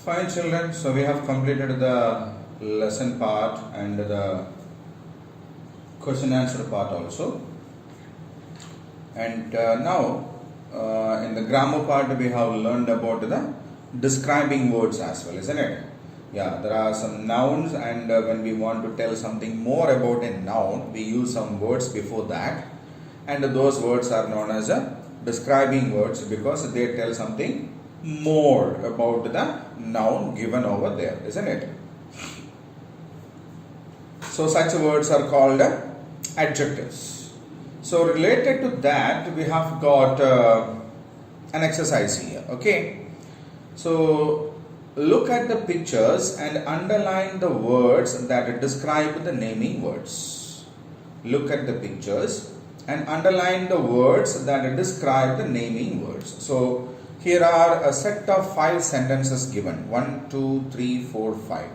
Fine children, so we have completed the lesson part and the question answer part also. And now in the grammar part we have learned about the describing words as well, isn't it? Yeah, there are some nouns, and when we want to tell something more about a noun, we use some words before that, and those words are known as describing words because they tell something more about the noun given over there, isn't it? So such words are called adjectives. So related to that, we have got an exercise here. Okay, so look at the pictures and underline the words that describe the naming words. Look at the pictures and underline the words that describe the naming words. So here are a set of 5 sentences given. 1, 2, 3, 4, 5.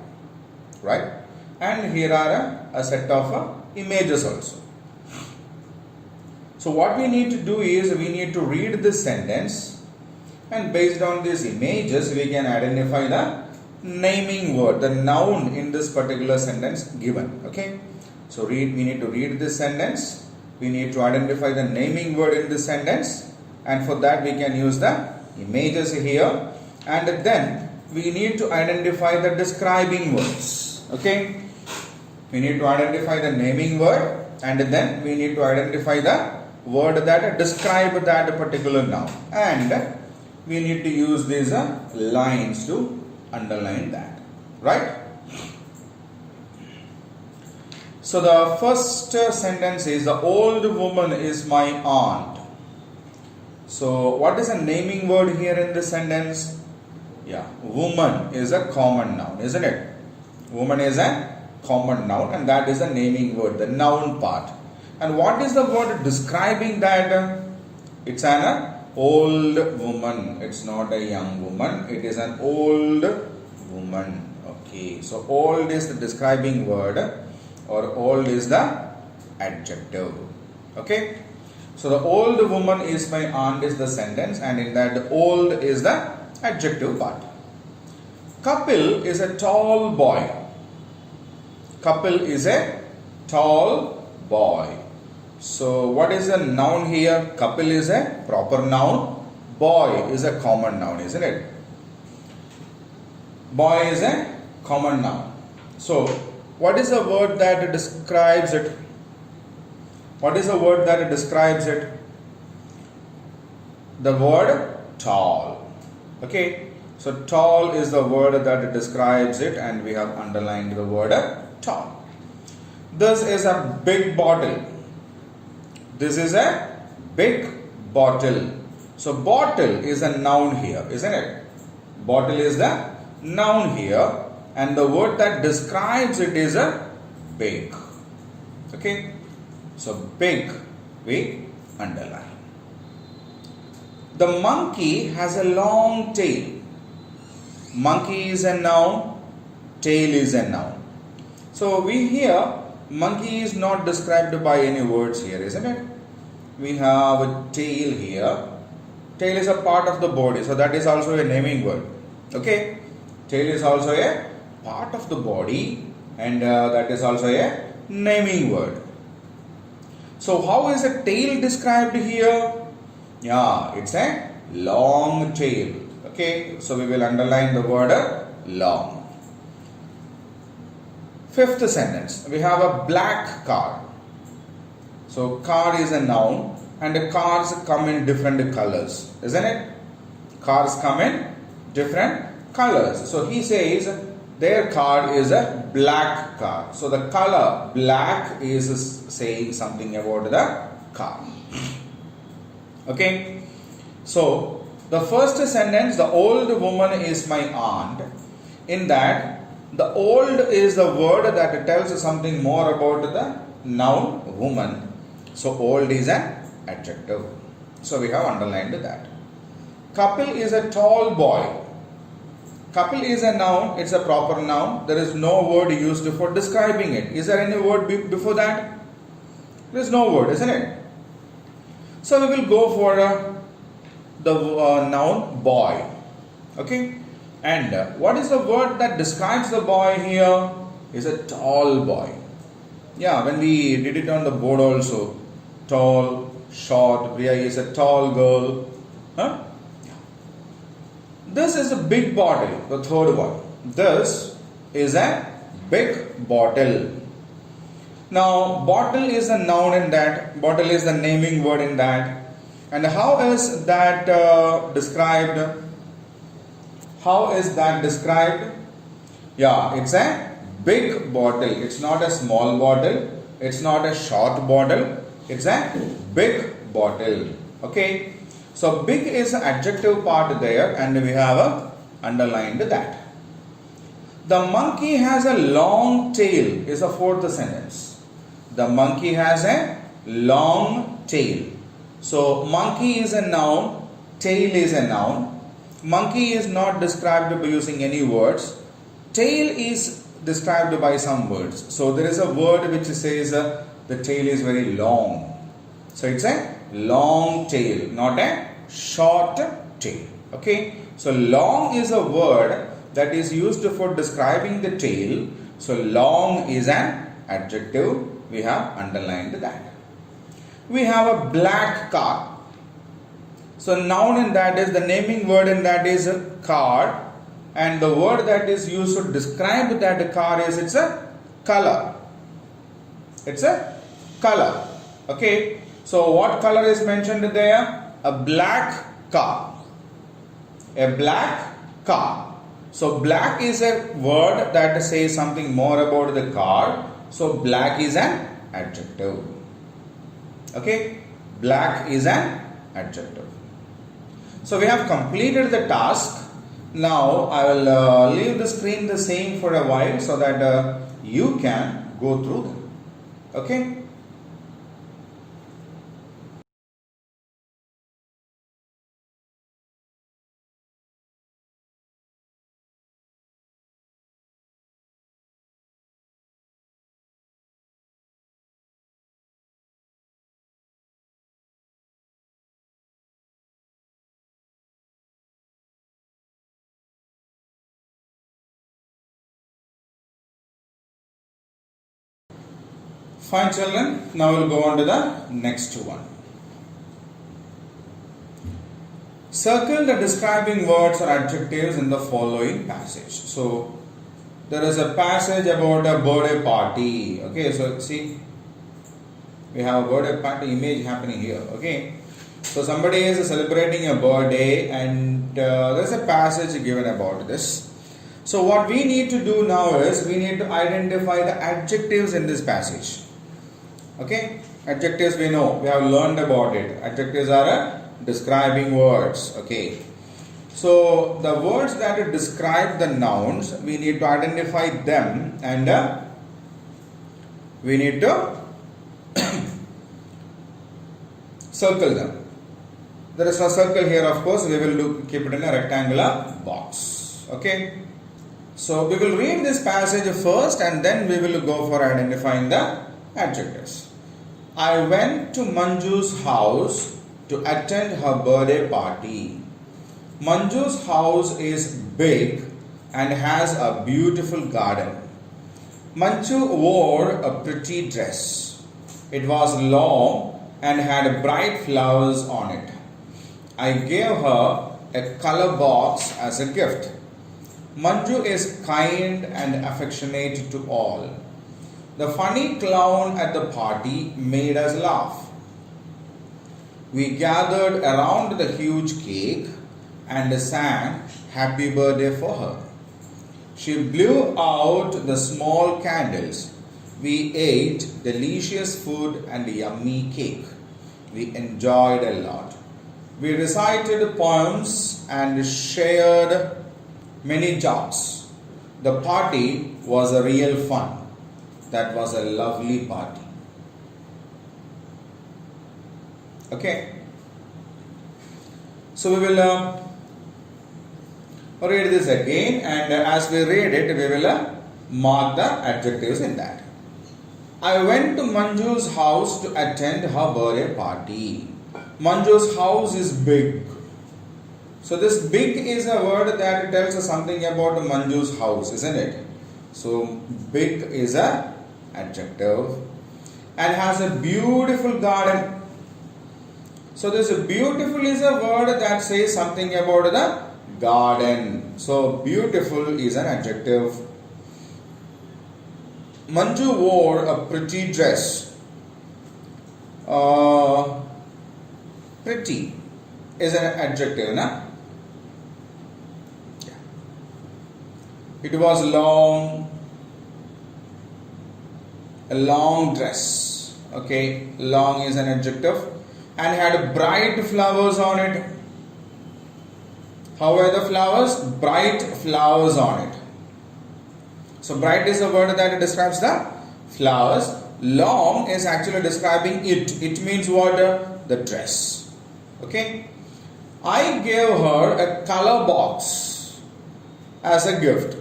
Right? And here are a set of images also. So what we need to do is we need to read this sentence, and based on these images we can identify the naming word, the noun in this particular sentence given. Okay? So we need to read this sentence. We need to identify the naming word in this sentence, and for that we can use the images here, and then we need to identify the describing words. Okay, we need to identify the naming word, and then we need to identify the word that describe that particular noun, and we need to use these lines to underline that, right? So the first sentence is, the old woman is my aunt. So what is a naming word here in this sentence? Yeah, woman is a common noun, isn't it? Woman is a common noun, and that is a naming word, the noun part. And what is the word describing that? It's an old woman. It's not a young woman. It is an old woman. Okay, so old is the describing word, or old is the adjective. Okay. So the old woman is my aunt is the sentence, and in that the old is the adjective part. Kapil is a tall boy. Kapil is a tall boy. So what is the noun here? Kapil is a proper noun. Boy is a common noun, isn't it? Boy is a common noun. So what is the word that describes it? What is the word that describes it? The word tall. Okay. So tall is the word that describes it, and we have underlined the word tall. This is a big bottle. This is a big bottle. So bottle is a noun here, isn't it? Bottle is the noun here, and the word that describes it is a big. Okay. So big we underline. The monkey has a long tail. Monkey is a noun, tail is a noun. So we hear monkey is not described by any words here, isn't it? We have a tail here. Tail is a part of the body, so that is also a naming word. Okay, tail is also a part of the body, and that is also a naming word. So how is a tail described here? Yeah, it's a long tail. Okay, so we will underline the word long. Fifth sentence, we have a black car. So car is a noun, and the cars come in different colors, isn't it? Cars come in different colors. So he says their car is a black car. So the color black is saying something about the car. Okay. So the first sentence, the old woman is my aunt. In that, the old is the word that tells something more about the noun woman. So old is an adjective. So we have underlined that. Kapil is a tall boy. Kapil is a noun, it's a proper noun. There is no word used for describing it. Is there any word before that? There is no word, isn't it? So we will go for the noun boy. Okay. And what is the word that describes the boy here? Is a tall boy. Yeah, when we did it on the board also. Tall, short, Priya is a tall girl. Huh? This is a big bottle, the third one. This is a big bottle. Now, bottle is a noun in that. Bottle is the naming word in that. And how is that described? How is that described? Yeah, it's a big bottle. It's not a small bottle. It's not a short bottle. It's a big bottle. Okay. So big is the adjective part there, and we have underlined that. The monkey has a long tail is a fourth sentence. The monkey has a long tail. So monkey is a noun, tail is a noun. Monkey is not described by using any words. Tail is described by some words. So there is a word which says the tail is very long. So it's a long tail, not a short tail. Okay. So long is a word that is used for describing the tail. So long is an adjective. We have underlined that. We have a black car. So noun in that is the naming word in that is a car, and the word that is used to describe that car is it's a color. It's a color. Okay. So what color is mentioned there? A black car. A black car. So black is a word that says something more about the car. So black is an adjective. Okay. Black is an adjective. So we have completed the task. Now I will leave the screen the same for a while so that you can go through them. Okay. Fine children, now we'll go on to the next one. Circle the describing words or adjectives in the following passage. So, there is a passage about a birthday party. Okay, so see, we have a birthday party image happening here. Okay, so somebody is celebrating a birthday and there is a passage given about this. So, what we need to do now is we need to identify the adjectives in this passage. Okay, adjectives we know, we have learned about it. Adjectives are describing words. Okay, so the words that describe the nouns, we need to identify them and we need to circle them. There is a circle here, of course, we will keep it in a rectangular box. Okay, so we will read this passage first and then we will go for identifying the adjectives. I went to Manju's house to attend her birthday party. Manju's house is big and has a beautiful garden. Manju wore a pretty dress. It was long and had bright flowers on it. I gave her a color box as a gift. Manju is kind and affectionate to all. The funny clown at the party made us laugh. We gathered around the huge cake and sang happy birthday for her. She blew out the small candles. We ate delicious food and yummy cake. We enjoyed a lot. We recited poems and shared many jokes. The party was a real fun. That was a lovely party. Okay. So we will read this again, and as we read it, we will mark the adjectives in that. I went to Manju's house to attend her birthday party. Manju's house is big. So this big is a word that tells us something about Manju's house, isn't it? So big is a adjective and has a beautiful garden. So this beautiful is a word that says something about the garden. So beautiful is an adjective. Manju wore a pretty dress. Pretty is an adjective, na? Yeah. It was long, a long dress. Okay, long is an adjective and had bright flowers on it. How are the flowers? Bright flowers on it. So bright is a word that describes the flowers. Long is actually describing it. It means what? The dress. Okay. I gave her a color box as a gift.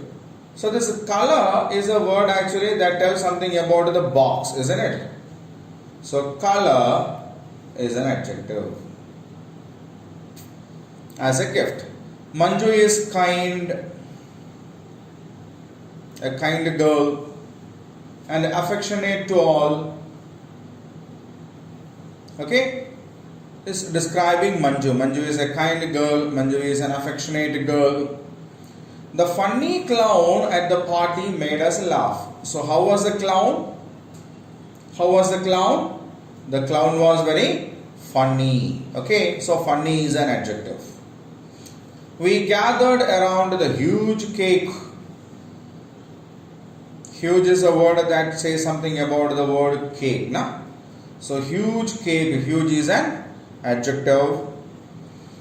So this color is a word actually that tells something about the box, isn't it? So color is an adjective as a gift. Manju is kind, a kind girl, and affectionate to all. Okay, it's describing Manju. Manju is a kind girl. Manju is an affectionate girl. The funny clown at the party made us laugh. So how was the clown? How was the clown? The clown was very funny. Okay, so funny is an adjective. We gathered around the huge cake. Huge is a word that says something about the word cake. Na? So huge cake, huge is an adjective.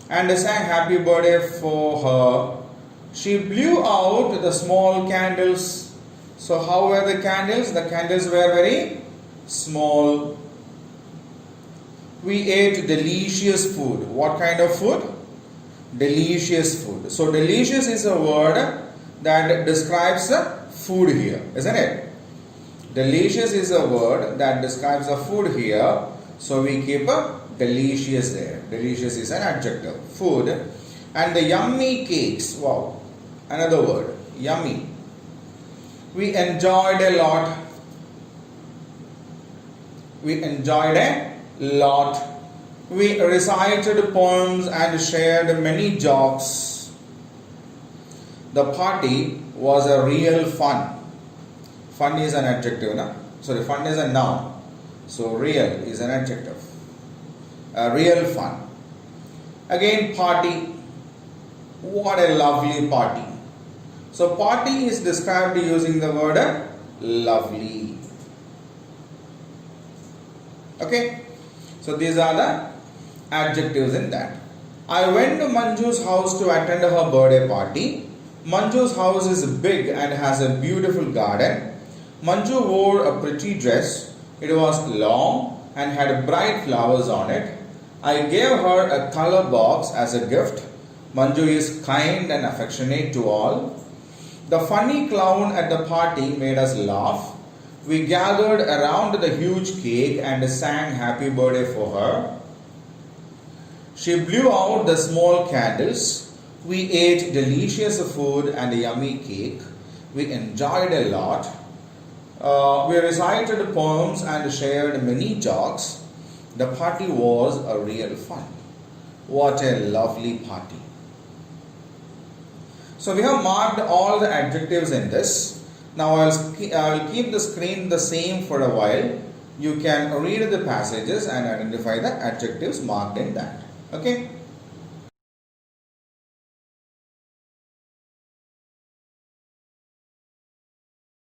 And sang happy birthday for her. She blew out the small candles. So how were the candles? The candles were very small. We ate delicious food. What kind of food? Delicious food. So delicious is a word that describes the food here, isn't it? Delicious is a word that describes the food here. So we keep a delicious there. Delicious is an adjective. Food. And the yummy cakes. Wow. Another word. Yummy. We enjoyed a lot. We enjoyed a lot. We recited poems and shared many jokes. The party was a real fun. Fun is an adjective, na? Sorry, fun is a noun. So real is an adjective. A real fun. Again, party. What a lovely party. So party is described using the word lovely. Okay. So these are the adjectives in that. I went to Manju's house to attend her birthday party. Manju's house is big and has a beautiful garden. Manju wore a pretty dress. It was long and had bright flowers on it. I gave her a color box as a gift. Manju is kind and affectionate to all. The funny clown at the party made us laugh. We gathered around the huge cake and sang happy birthday for her. She blew out the small candles. We ate delicious food and a yummy cake. We enjoyed a lot. We recited poems and shared many jokes. The party was a real fun. What a lovely party. So we have marked all the adjectives in this. Now I will keep the screen the same for a while. You can read the passages and identify the adjectives marked in that. Okay.